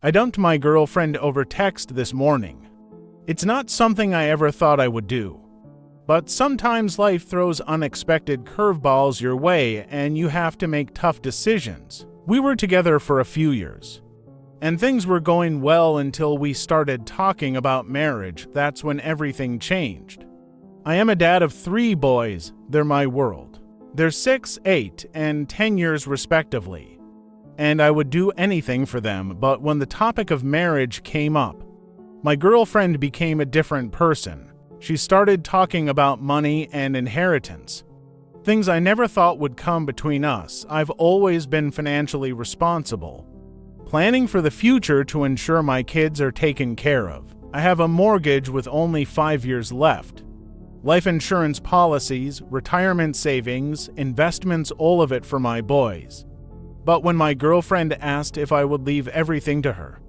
I dumped my girlfriend over text this morning. It's not something I ever thought I would do. But sometimes life throws unexpected curveballs your way and you have to make tough decisions. We were together for a few years. And things were going well until we started talking about marriage. That's when everything changed. I am a dad of 3 boys. They're my world. They're 6, 8, and 10 years respectively. And I would do anything for them, but when the topic of marriage came up, my girlfriend became a different person. She started talking about money and inheritance. Things I never thought would come between us. I've always been financially responsible, planning for the future to ensure my kids are taken care of. I have a mortgage with only 5 years left. Life insurance policies, retirement savings, investments, all of it for my boys. But when my girlfriend asked if I would leave everything to her,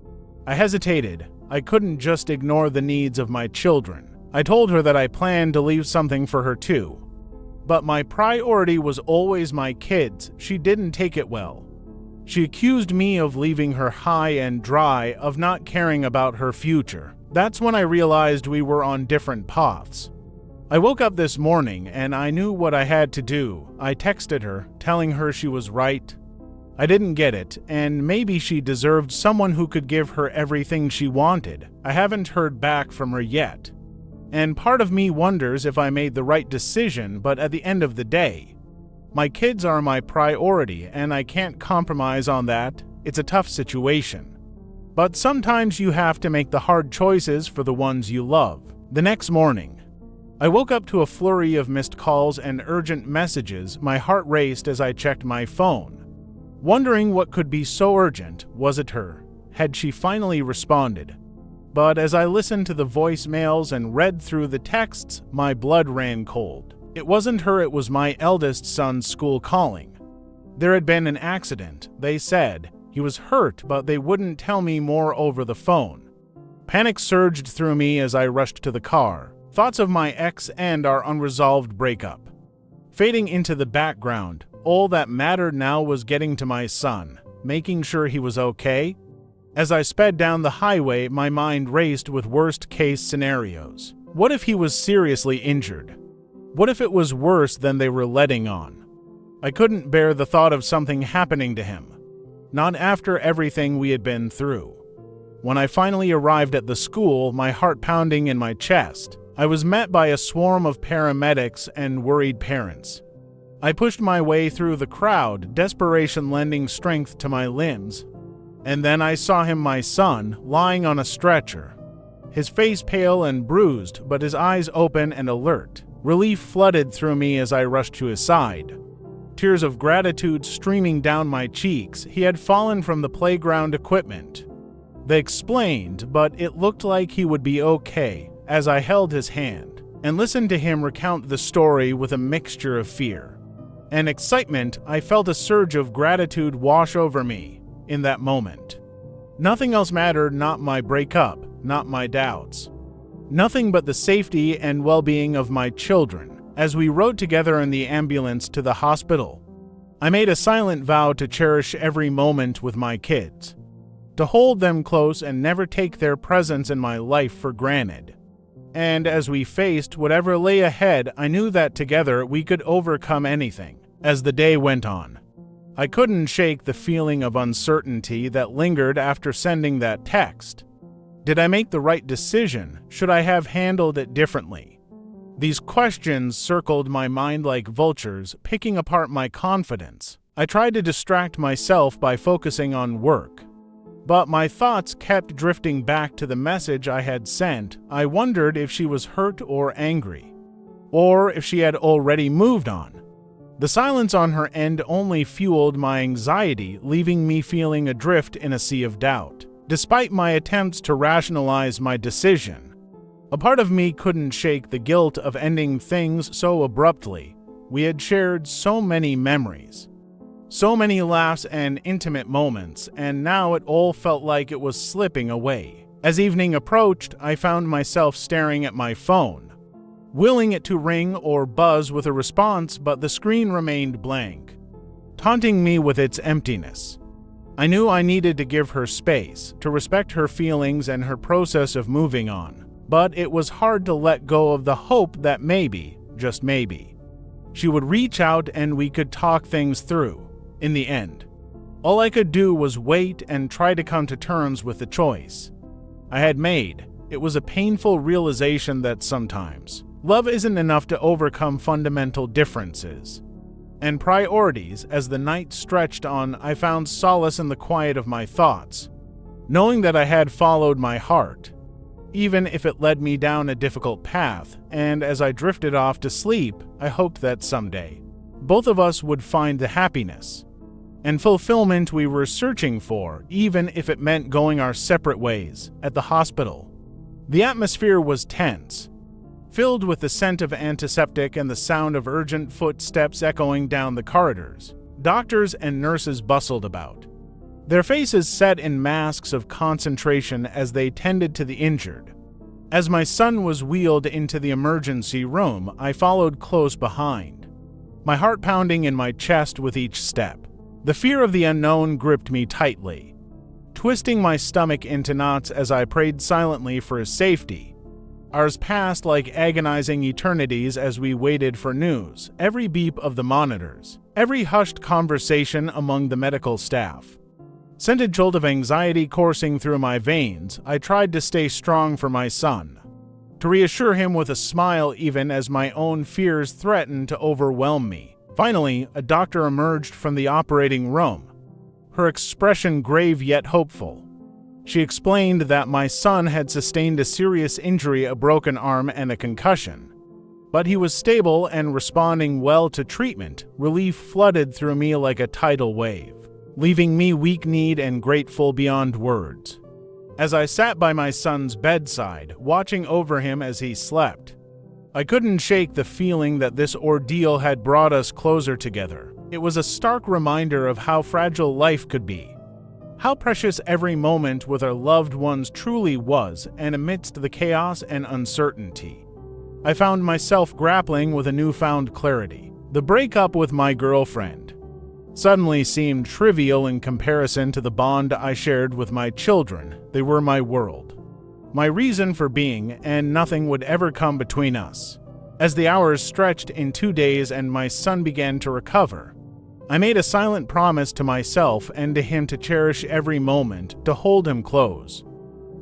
I hesitated. I couldn't just ignore the needs of my children. I told her that I planned to leave something for her too. But my priority was always my kids. She didn't take it well. She accused me of leaving her high and dry, of not caring about her future. That's when I realized we were on different paths. I woke up this morning and I knew what I had to do. I texted her, telling her she was right. I didn't get it, and maybe she deserved someone who could give her everything she wanted. I haven't heard back from her yet. And part of me wonders if I made the right decision, but at the end of the day, my kids are my priority and I can't compromise on that. It's a tough situation. But sometimes you have to make the hard choices for the ones you love. The next morning, I woke up to a flurry of missed calls and urgent messages. My heart raced as I checked my phone, wondering what could be so urgent. Was it her? Had she finally responded? But as I listened to the voicemails and read through the texts, my blood ran cold. It wasn't her, it was my eldest son's school calling. There had been an accident, they said. He was hurt, but they wouldn't tell me more over the phone. Panic surged through me as I rushed to the car. Thoughts of my ex and our unresolved breakup fading into the background. All that mattered now was getting to my son, making sure he was okay. As I sped down the highway, my mind raced with worst-case scenarios. What if he was seriously injured? What if it was worse than they were letting on? I couldn't bear the thought of something happening to him. Not after everything we had been through. When I finally arrived at the school, my heart pounding in my chest, I was met by a swarm of paramedics and worried parents. I pushed my way through the crowd, desperation lending strength to my limbs. And then I saw him, my son, lying on a stretcher. His face pale and bruised, but his eyes open and alert. Relief flooded through me as I rushed to his side. Tears of gratitude streaming down my cheeks. He had fallen from the playground equipment. They explained, but it looked like he would be okay as I held his hand and listened to him recount the story with a mixture of fear and excitement. I felt a surge of gratitude wash over me in that moment. Nothing else mattered, not my breakup, not my doubts. Nothing but the safety and well-being of my children. As we rode together in the ambulance to the hospital, I made a silent vow to cherish every moment with my kids, to hold them close and never take their presence in my life for granted. And as we faced whatever lay ahead, I knew that together we could overcome anything. As the day went on, I couldn't shake the feeling of uncertainty that lingered after sending that text. Did I make the right decision? Should I have handled it differently? These questions circled my mind like vultures, picking apart my confidence. I tried to distract myself by focusing on work, but my thoughts kept drifting back to the message I had sent. I wondered if she was hurt or angry, or if she had already moved on. The silence on her end only fueled my anxiety, leaving me feeling adrift in a sea of doubt. Despite my attempts to rationalize my decision, a part of me couldn't shake the guilt of ending things so abruptly. We had shared so many memories, so many laughs and intimate moments, and now it all felt like it was slipping away. As evening approached, I found myself staring at my phone, willing it to ring or buzz with a response, but the screen remained blank, taunting me with its emptiness. I knew I needed to give her space, to respect her feelings and her process of moving on, but it was hard to let go of the hope that maybe, just maybe, she would reach out and we could talk things through. In the end, all I could do was wait and try to come to terms with the choice I had made. It was a painful realization that sometimes love isn't enough to overcome fundamental differences and priorities. As the night stretched on, I found solace in the quiet of my thoughts, knowing that I had followed my heart, even if it led me down a difficult path, and as I drifted off to sleep, I hoped that someday both of us would find the happiness and fulfillment we were searching for, even if it meant going our separate ways. At the hospital, the atmosphere was tense, filled with the scent of antiseptic and the sound of urgent footsteps echoing down the corridors. Doctors and nurses bustled about, their faces set in masks of concentration as they tended to the injured. As my son was wheeled into the emergency room, I followed close behind, my heart pounding in my chest with each step. The fear of the unknown gripped me tightly, twisting my stomach into knots as I prayed silently for his safety. Hours passed like agonizing eternities as we waited for news. Every beep of the monitors, every hushed conversation among the medical staff sent a jolt of anxiety coursing through my veins. I tried to stay strong for my son, to reassure him with a smile even as my own fears threatened to overwhelm me. Finally, a doctor emerged from the operating room, her expression grave yet hopeful. She explained that my son had sustained a serious injury, a broken arm and a concussion, but he was stable and responding well to treatment. Relief flooded through me like a tidal wave, leaving me weak-kneed and grateful beyond words. As I sat by my son's bedside, watching over him as he slept, I couldn't shake the feeling that this ordeal had brought us closer together. It was a stark reminder of how fragile life could be, how precious every moment with our loved ones truly was, and amidst the chaos and uncertainty, I found myself grappling with a newfound clarity. The breakup with my girlfriend suddenly seemed trivial in comparison to the bond I shared with my children. They were my world, my reason for being, and nothing would ever come between us. As the hours stretched in 2 days and my son began to recover, I made a silent promise to myself and to him to cherish every moment, to hold him close,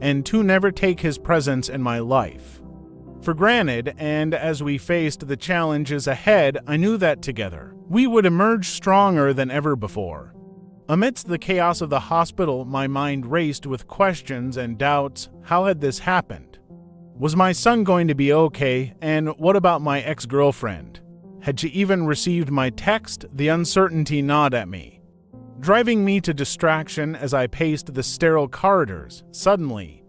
and to never take his presence in my life for granted. And as we faced the challenges ahead, I knew that together we would emerge stronger than ever before. Amidst the chaos of the hospital, my mind raced with questions and doubts. How had this happened? Was my son going to be okay? And what about my ex-girlfriend? Had she even received my text? The uncertainty gnawed at me, driving me to distraction as I paced the sterile corridors. Suddenly,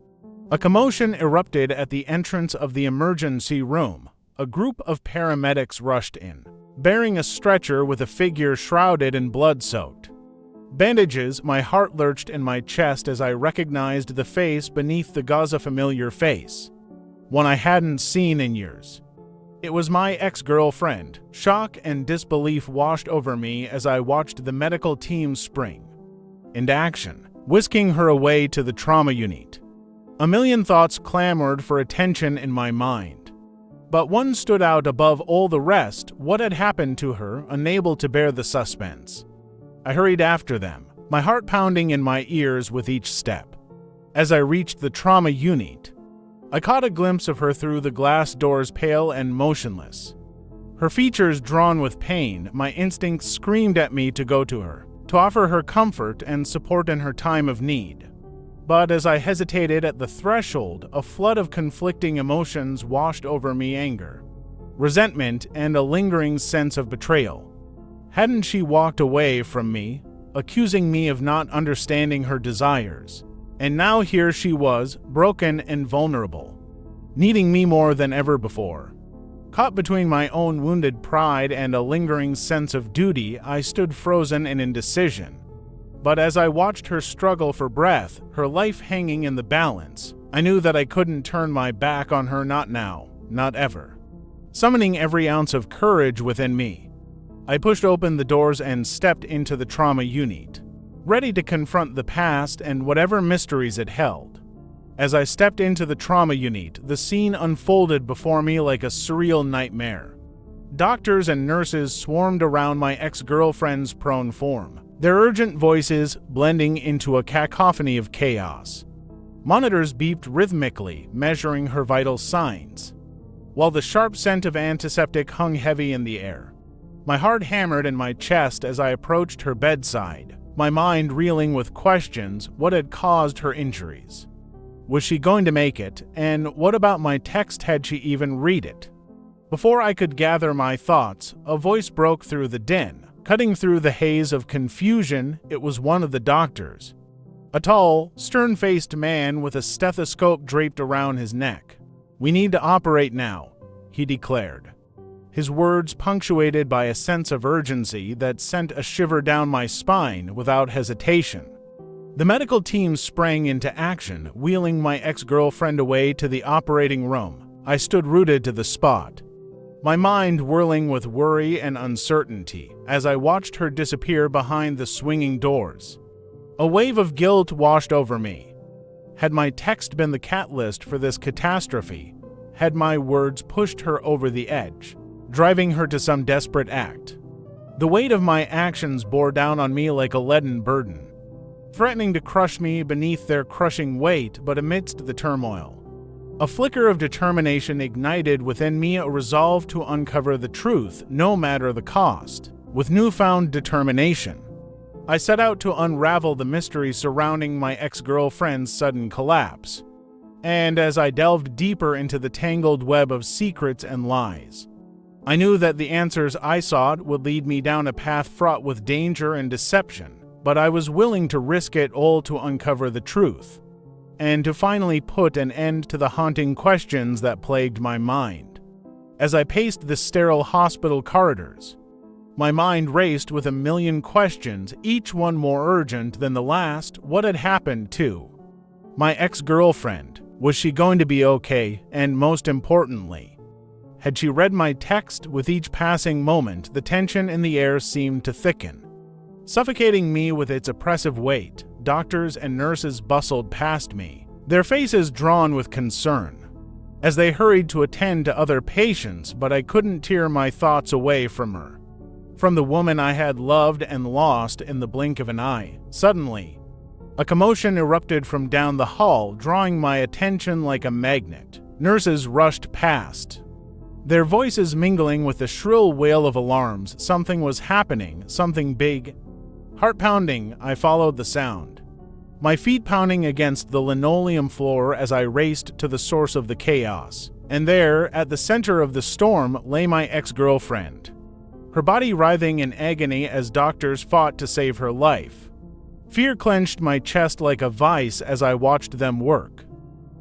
a commotion erupted at the entrance of the emergency room. A group of paramedics rushed in, bearing a stretcher with a figure shrouded in blood-soaked bandages. My heart lurched in my chest as I recognized the face beneath the gauze, a familiar face, one I hadn't seen in years. It was my ex-girlfriend. Shock and disbelief washed over me as I watched the medical team spring into action, whisking her away to the trauma unit. A million thoughts clamored for attention in my mind, but one stood out above all the rest. What had happened to her? Unable to bear the suspense, I hurried after them, my heart pounding in my ears with each step. As I reached the trauma unit, I caught a glimpse of her through the glass doors, pale and motionless, her features drawn with pain. My instincts screamed at me to go to her, to offer her comfort and support in her time of need. But as I hesitated at the threshold, a flood of conflicting emotions washed over me: anger, resentment, and a lingering sense of betrayal. Hadn't she walked away from me, accusing me of not understanding her desires? And now here she was, broken and vulnerable, needing me more than ever before. Caught between my own wounded pride and a lingering sense of duty, I stood frozen in indecision. But as I watched her struggle for breath, her life hanging in the balance, I knew that I couldn't turn my back on her, not now, not ever. Summoning every ounce of courage within me, I pushed open the doors and stepped into the trauma unit. ready to confront the past and whatever mysteries it held. As I stepped into the trauma unit, the scene unfolded before me like a surreal nightmare. Doctors and nurses swarmed around my ex-girlfriend's prone form, their urgent voices blending into a cacophony of chaos. Monitors beeped rhythmically, measuring her vital signs, while the sharp scent of antiseptic hung heavy in the air. My heart hammered in my chest as I approached her bedside, my mind reeling with questions: what had caused her injuries? Was she going to make it? And what about my text? Had she even read it? Before I could gather my thoughts, a voice broke through the din. Cutting through the haze of confusion, it was one of the doctors. A tall, stern-faced man with a stethoscope draped around his neck. "We need to operate now," he declared, his words punctuated by a sense of urgency that sent a shiver down my spine without hesitation. The medical team sprang into action, wheeling my ex-girlfriend away to the operating room. I stood rooted to the spot, my mind whirling with worry and uncertainty as I watched her disappear behind the swinging doors. A wave of guilt washed over me. Had my text been the catalyst for this catastrophe? Had my words pushed her over the edge, driving her to some desperate act? The weight of my actions bore down on me like a leaden burden, threatening to crush me beneath their crushing weight. But amidst the turmoil, a flicker of determination ignited within me, a resolve to uncover the truth, no matter the cost. With newfound determination, I set out to unravel the mystery surrounding my ex-girlfriend's sudden collapse. And as I delved deeper into the tangled web of secrets and lies, I knew that the answers I sought would lead me down a path fraught with danger and deception. But I was willing to risk it all to uncover the truth, and to finally put an end to the haunting questions that plagued my mind. As I paced the sterile hospital corridors, my mind raced with a million questions, each one more urgent than the last. What had happened to my ex-girlfriend? Was she going to be okay? And most importantly, had she read my text? With each passing moment, the tension in the air seemed to thicken, suffocating me with its oppressive weight. Doctors and nurses bustled past me, their faces drawn with concern, as they hurried to attend to other patients, but I couldn't tear my thoughts away from her, from the woman I had loved and lost in the blink of an eye. Suddenly, a commotion erupted from down the hall, drawing my attention like a magnet. Nurses rushed past, their voices mingling with the shrill wail of alarms. Something was happening, something big. Heart pounding, I followed the sound, my feet pounding against the linoleum floor as I raced to the source of the chaos. And there, at the center of the storm, lay my ex-girlfriend, her body writhing in agony as doctors fought to save her life. Fear clenched my chest like a vice as I watched them work,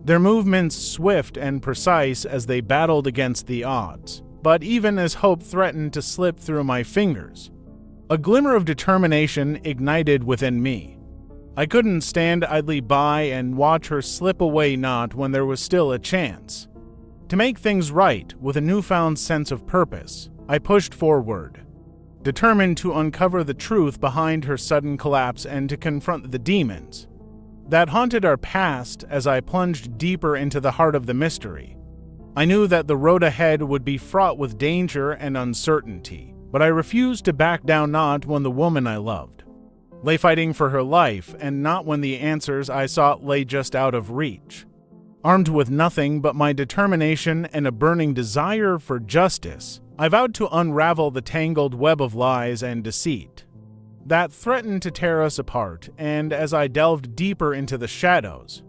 their movements swift and precise as they battled against the odds. But even as hope threatened to slip through my fingers, a glimmer of determination ignited within me. I couldn't stand idly by and watch her slip away, not when there was still a chance to make things right. With a newfound sense of purpose, I pushed forward, determined to uncover the truth behind her sudden collapse and to confront the demons that haunted our past. As I plunged deeper into the heart of the mystery, I knew that the road ahead would be fraught with danger and uncertainty. But I refused to back down, not when the woman I loved lay fighting for her life, and not when the answers I sought lay just out of reach. Armed with nothing but my determination and a burning desire for justice, I vowed to unravel the tangled web of lies and deceit that threatened to tear us apart. And as I delved deeper into the shadows,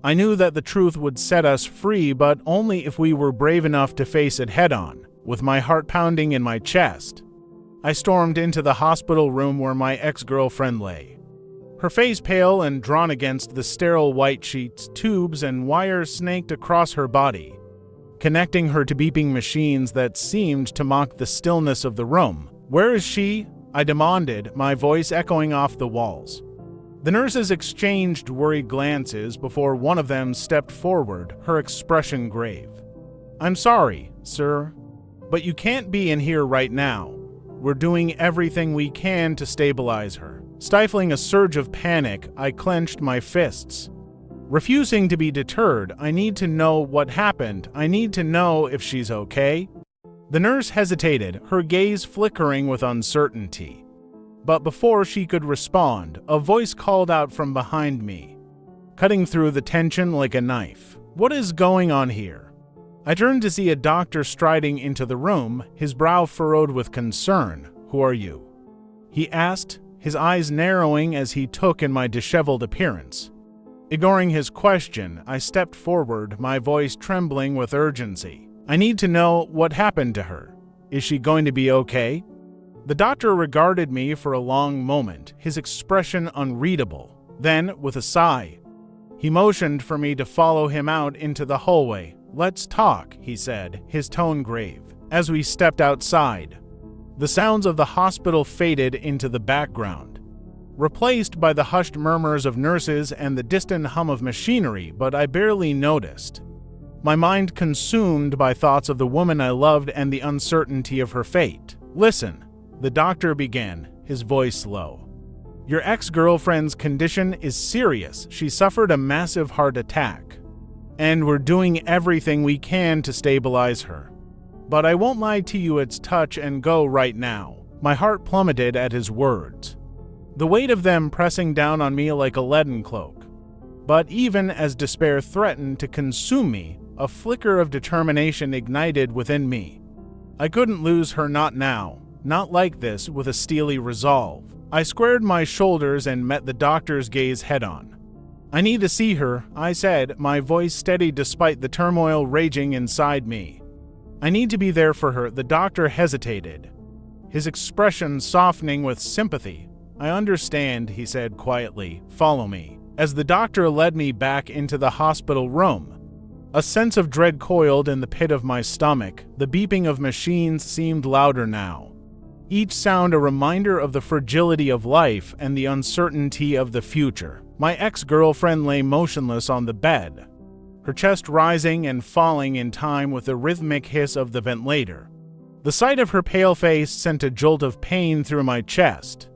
I knew that the truth would set us free, but only if we were brave enough to face it head-on. With my heart pounding in my chest, I stormed into the hospital room where my ex-girlfriend lay, her face pale and drawn against the sterile white sheets. Tubes and wires snaked across her body, connecting her to beeping machines that seemed to mock the stillness of the room. "Where is she?" I demanded, my voice echoing off the walls. The nurses exchanged worried glances before one of them stepped forward, her expression grave. "I'm sorry, sir, but you can't be in here right now. We're doing everything we can to stabilize her." Stifling a surge of panic, I clenched my fists. Refusing to be deterred, I need to know what happened. I need to know if she's okay. The nurse hesitated, her gaze flickering with uncertainty. But before she could respond, a voice called out from behind me, cutting through the tension like a knife. "What is going on here?" I turned to see a doctor striding into the room, his brow furrowed with concern. "Who are you?" he asked, his eyes narrowing as he took in my disheveled appearance. Ignoring his question, I stepped forward, my voice trembling with urgency. "I need to know what happened to her. Is she going to be okay?" The doctor regarded me for a long moment, his expression unreadable. Then, with a sigh, he motioned for me to follow him out into the hallway. "Let's talk," he said, his tone grave. As we stepped outside, the sounds of the hospital faded into the background, replaced by the hushed murmurs of nurses and the distant hum of machinery, but I barely noticed. My mind consumed by thoughts of the woman I loved and the uncertainty of her fate. "Listen," the doctor began, his voice low. "Your ex-girlfriend's condition is serious. She suffered a massive heart attack, and we're doing everything we can to stabilize her. But I won't lie to you, it's touch and go right now." My heart plummeted at his words, the weight of them pressing down on me like a leaden cloak. But even as despair threatened to consume me, a flicker of determination ignited within me. I couldn't lose her, not now, not like this, with a steely resolve. I squared my shoulders and met the doctor's gaze head-on. "I need to see her," I said, my voice steady despite the turmoil raging inside me. "I need to be there for her." The doctor hesitated, his expression softening with sympathy. "I understand," he said quietly. "Follow me." As the doctor led me back into the hospital room, a sense of dread coiled in the pit of my stomach. The beeping of machines seemed louder now, each sound a reminder of the fragility of life and the uncertainty of the future. My ex-girlfriend lay motionless on the bed, her chest rising and falling in time with the rhythmic hiss of the ventilator. The sight of her pale face sent a jolt of pain through my chest,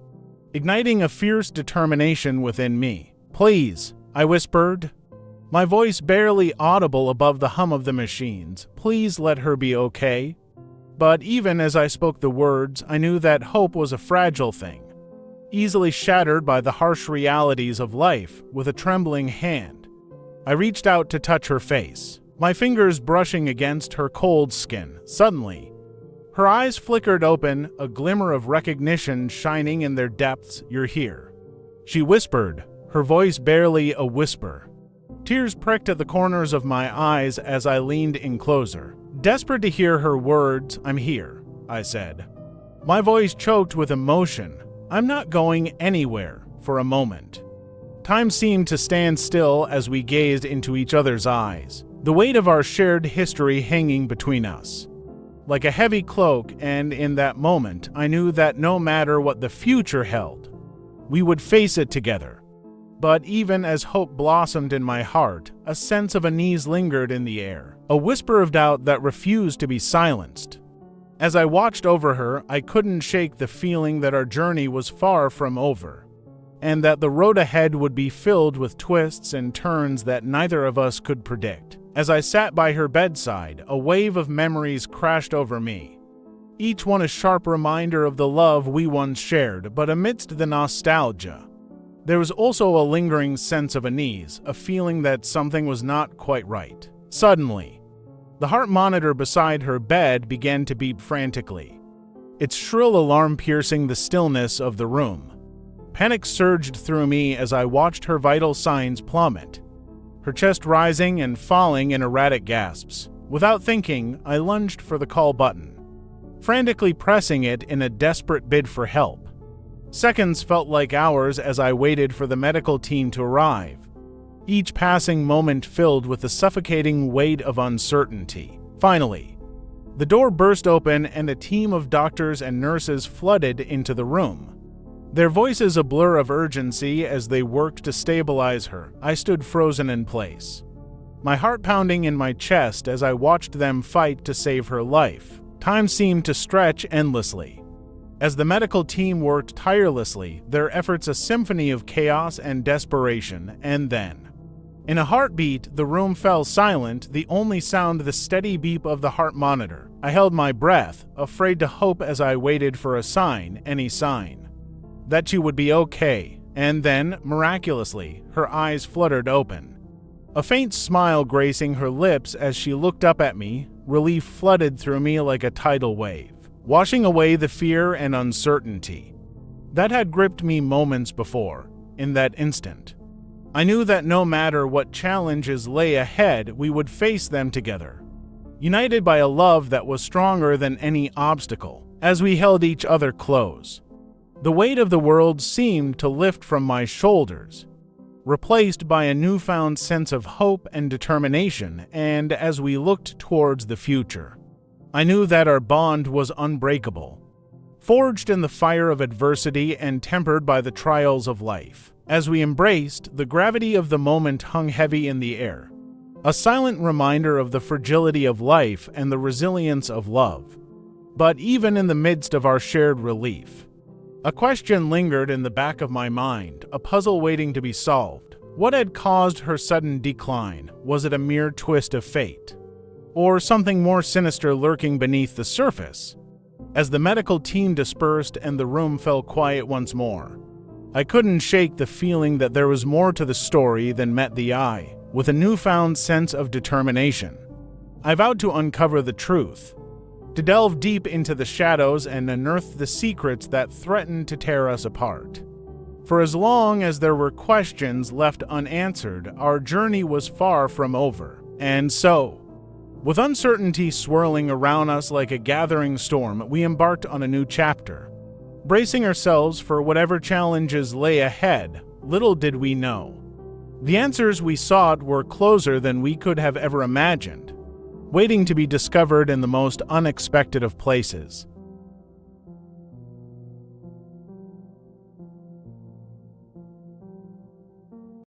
igniting a fierce determination within me. "Please," I whispered, my voice barely audible above the hum of the machines. "Please let her be okay." But even as I spoke the words, I knew that hope was a fragile thing, easily shattered by the harsh realities of life. With a trembling hand, I reached out to touch her face, my fingers brushing against her cold skin. Suddenly, her eyes flickered open, a glimmer of recognition shining in their depths. "You're here," she whispered, her voice barely a whisper. Tears pricked at the corners of my eyes as I leaned in closer, desperate to hear her words. "I'm here," I said, my voice choked with emotion. "I'm not going anywhere." For a moment, time seemed to stand still as we gazed into each other's eyes, the weight of our shared history hanging between us like a heavy cloak, and in that moment I knew that no matter what the future held, we would face it together. But even as hope blossomed in my heart, a sense of unease lingered in the air, a whisper of doubt that refused to be silenced. As I watched over her, I couldn't shake the feeling that our journey was far from over, and that the road ahead would be filled with twists and turns that neither of us could predict. As I sat by her bedside, a wave of memories crashed over me, each one a sharp reminder of the love we once shared. But amidst the nostalgia, there was also a lingering sense of unease, a feeling that something was not quite right. Suddenly, the heart monitor beside her bed began to beep frantically, its shrill alarm piercing the stillness of the room. Panic surged through me as I watched her vital signs plummet, her chest rising and falling in erratic gasps. Without thinking, I lunged for the call button, frantically pressing it in a desperate bid for help. Seconds felt like hours as I waited for the medical team to arrive, each passing moment filled with the suffocating weight of uncertainty. Finally, the door burst open and a team of doctors and nurses flooded into the room, their voices a blur of urgency as they worked to stabilize her. I stood frozen in place, my heart pounding in my chest as I watched them fight to save her life. Time seemed to stretch endlessly, As the medical team worked tirelessly, their efforts a symphony of chaos and desperation, and then, in a heartbeat, the room fell silent, the only sound the steady beep of the heart monitor. I held my breath, afraid to hope as I waited for a sign, any sign, that she would be okay. And then, miraculously, her eyes fluttered open. A faint smile gracing her lips as she looked up at me, relief flooded through me like a tidal wave, washing away the fear and uncertainty that had gripped me moments before. In that instant, I knew that no matter what challenges lay ahead, we would face them together, united by a love that was stronger than any obstacle. As we held each other close, the weight of the world seemed to lift from my shoulders, replaced by a newfound sense of hope and determination. And as we looked towards the future, I knew that our bond was unbreakable, forged in the fire of adversity and tempered by the trials of life. As we embraced, the gravity of the moment hung heavy in the air, a silent reminder of the fragility of life and the resilience of love. But even in the midst of our shared relief, a question lingered in the back of my mind, a puzzle waiting to be solved. What had caused her sudden decline? Was it a mere twist of fate, or something more sinister lurking beneath the surface? As the medical team dispersed and the room fell quiet once more, I couldn't shake the feeling that there was more to the story than met the eye. With a newfound sense of determination, I vowed to uncover the truth, to delve deep into the shadows and unearth the secrets that threatened to tear us apart. For as long as there were questions left unanswered, our journey was far from over. And so, with uncertainty swirling around us like a gathering storm, we embarked on a new chapter. Bracing ourselves for whatever challenges lay ahead, little did we know, the answers we sought were closer than we could have ever imagined, waiting to be discovered in the most unexpected of places.